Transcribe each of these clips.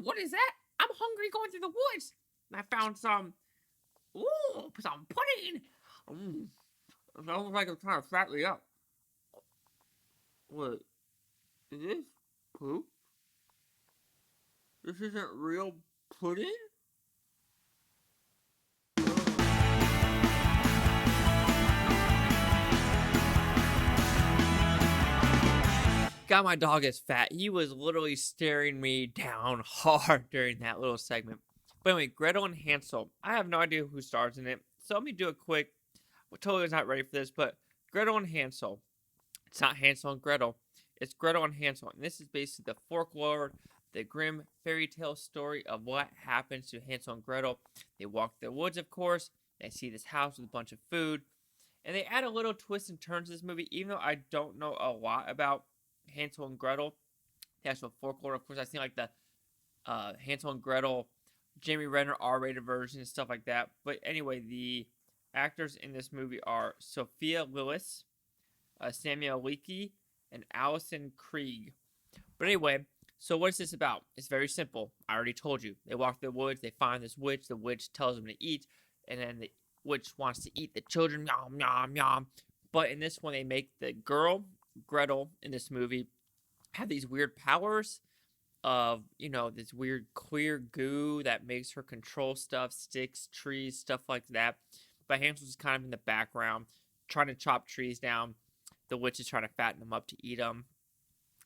what is that? I'm hungry going through the woods. And I found some pudding. It sounds like I'm trying to fat me up. Wait, is this poop? This isn't real pudding? God, my dog is fat. He was literally staring me down hard during that little segment. But anyway, Gretel and Hansel. I have no idea who stars in it, so let me do it quick. I totally was not ready for this, but Gretel and Hansel. It's not Hansel and Gretel. It's Gretel and Hansel. And this is basically the folklore, the grim fairy tale story of what happens to Hansel and Gretel. They walk the woods, of course. They see this house with a bunch of food. And they add a little twist and turns to this movie, even though I don't know a lot about Hansel and Gretel. The actual folklore, of course, I've seen like the Hansel and Gretel, Jamie Renner R-rated version and stuff like that. But anyway, the actors in this movie are Sophia Lillis, Samuel Leakey, and Allison Krige. But anyway, so what is this about? It's very simple. I already told you. They walk through the woods. They find this witch. The witch tells them to eat. And then the witch wants to eat the children. Yum, yum, yum. But in this one, they make the girl, Gretel, in this movie, have these weird powers of, this weird clear goo that makes her control stuff, sticks, trees, stuff like that. But Hansel's just kind of in the background, trying to chop trees down. The witch is trying to fatten them up to eat them.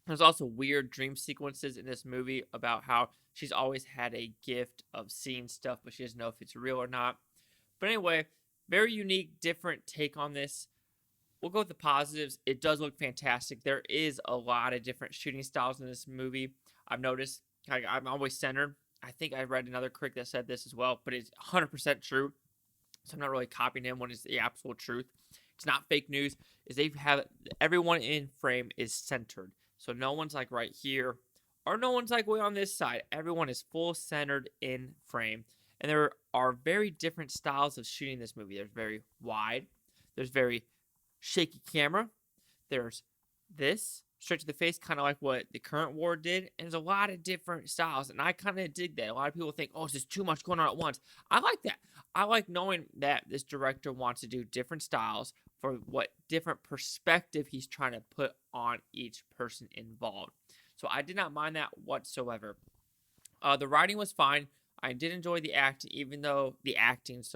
There's also weird dream sequences in this movie about how she's always had a gift of seeing stuff, but she doesn't know if it's real or not. But anyway, very unique, different take on this. We'll go with the positives. It does look fantastic. There is a lot of different shooting styles in this movie. I've noticed I'm always centered. I think I read another critic that said this as well, but it's 100% true. So I'm not really copying him when it's the absolute truth. It's not fake news. Is they have everyone in frame is centered. So no one's like right here, or no one's like way on this side. Everyone is full centered in frame. And there are very different styles of shooting this movie. There's very wide. There's very shaky camera. There's this straight to the face, kind of like what the current war did. And there's a lot of different styles, and I kind of dig that. A lot of people think, oh, it's just too much going on at once. I like that. I like knowing that this director wants to do different styles for what different perspective he's trying to put on each person involved. So I did not mind that whatsoever. The writing was fine. I did enjoy the acting, even though the accents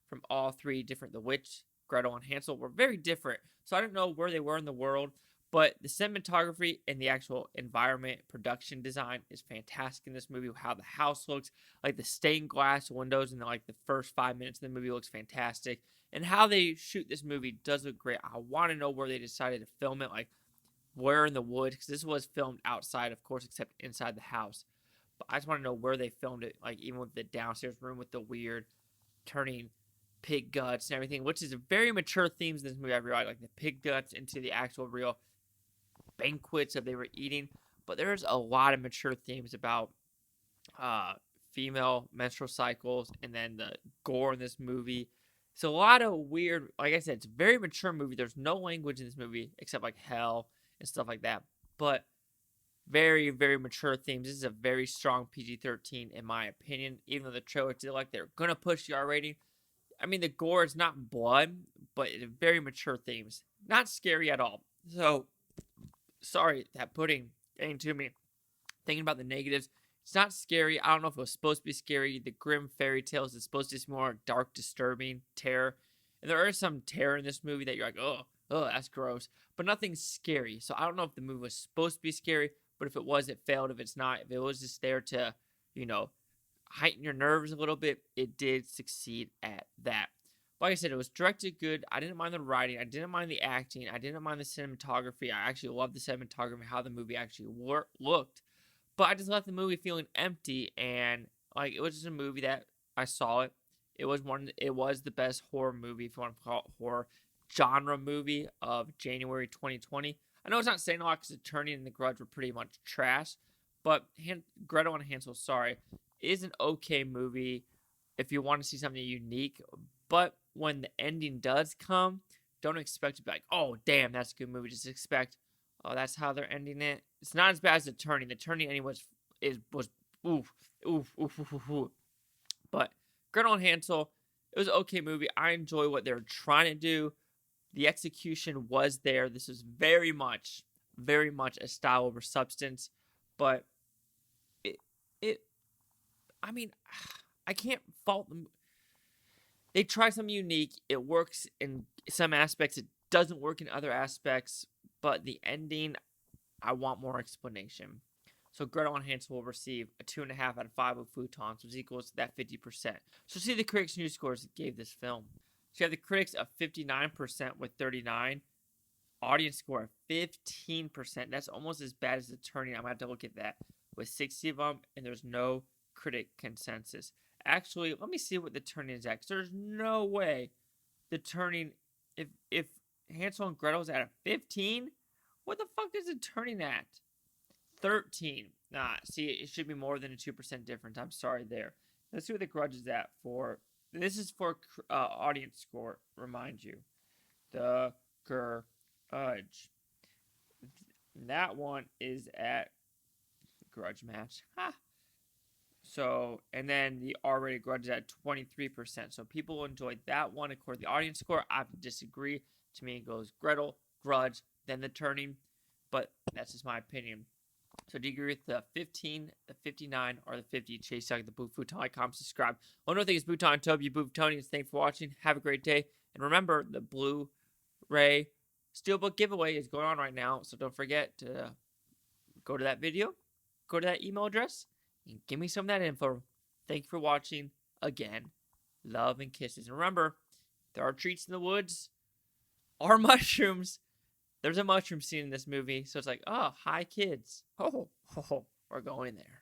from all three different, the witch, Gretel, and Hansel, were very different. So I don't know where they were in the world, but the cinematography and the actual environment production design is fantastic in this movie. How the house looks, like the stained glass windows in the first 5 minutes of the movie looks fantastic. And how they shoot this movie does look great. I want to know where they decided to film it, like where in the woods, because this was filmed outside, of course, except inside the house. But I just want to know where they filmed it, like even with the downstairs room with the weird turning pig guts and everything, which is very mature themes in this movie. I realized, like the pig guts into the actual real banquets that they were eating. But there's a lot of mature themes about female menstrual cycles, and then the gore in this movie. It's a lot of weird, like I said, it's a very mature movie. There's no language in this movie except like hell and stuff like that. But very, very mature themes. This is a very strong PG-13 in my opinion, even though the trailer did like they're going to push the R rating. I mean, the gore is not blood, but it's very mature themes. Not scary at all. So, sorry, that pudding getting to me. Thinking about the negatives, it's not scary. I don't know if it was supposed to be scary. The grim fairy tales is supposed to be more dark, disturbing, terror. And there is some terror in this movie that you're like, oh, that's gross. But nothing scary. So I don't know if the movie was supposed to be scary, but if it was, it failed. If it's not, if it was just there to, heighten your nerves a little bit, it did succeed at that. Like I said, it was directed good. I didn't mind the writing. I didn't mind the acting. I didn't mind the cinematography. I actually loved the cinematography, how the movie actually looked. But I just left the movie feeling empty, and it was just a movie that I saw it. It was the best horror movie, if you want to call it horror genre movie of January 2020. I know it's not saying a lot because The Turning and The Grudge were pretty much trash, but Gretel and Hansel, is an okay movie if you want to see something unique. But when the ending does come, don't expect to be like, oh, damn, that's a good movie. Just expect, oh, that's how they're ending it. It's not as bad as The Turning. The Turning ending was was oof, oof, oof, oof, oof, oof. But Gretel and Hansel, it was an okay movie. I enjoy what they're trying to do. The execution was there. This is very much a style over substance. But it, it, I mean, I can't fault them. They try something unique. It works in some aspects. It doesn't work in other aspects. But the ending, I want more explanation. So Gretel and Hansel will receive a 2.5 out of 5 with Futons, which equals to that 50%. So see the critics' news scores that gave this film. So you have the critics of 59% with 39. Audience score of 15%. That's almost as bad as The Turning. I'm going to have to look at that. With 60 of them, and there's no critic consensus. Actually, let me see what The Turning is at. Because there's no way The Turning, if Hansel and Gretel's at a 15, what the fuck is The Turning at? 13. Nah, see, it should be more than a 2% difference. I'm sorry there. Let's see what The Grudge is at for. This is for audience score, remind you. The Grudge. That one is at Grudge Match. Ha! So, and then the R-rated Grudge is at 23%. So people enjoyed that one according to the audience score. I disagree. To me, it goes Gretel, Grudge, then The Turning. But that's just my opinion. So do you agree with the 15, the 59, or the 50? Chase out the Boo Futon, like, comment, subscribe. One more thing is Bhutan Toby, Boo Futonians. Thanks for watching. Have a great day. And remember, the Blu-ray Steelbook giveaway is going on right now. So don't forget to go to that video, go to that email address, and give me some of that info. Thank you for watching. Again, love and kisses. And remember, there are treats in the woods, or mushrooms. There's a mushroom scene in this movie, so it's like, oh, hi, kids. Oh, we're going there.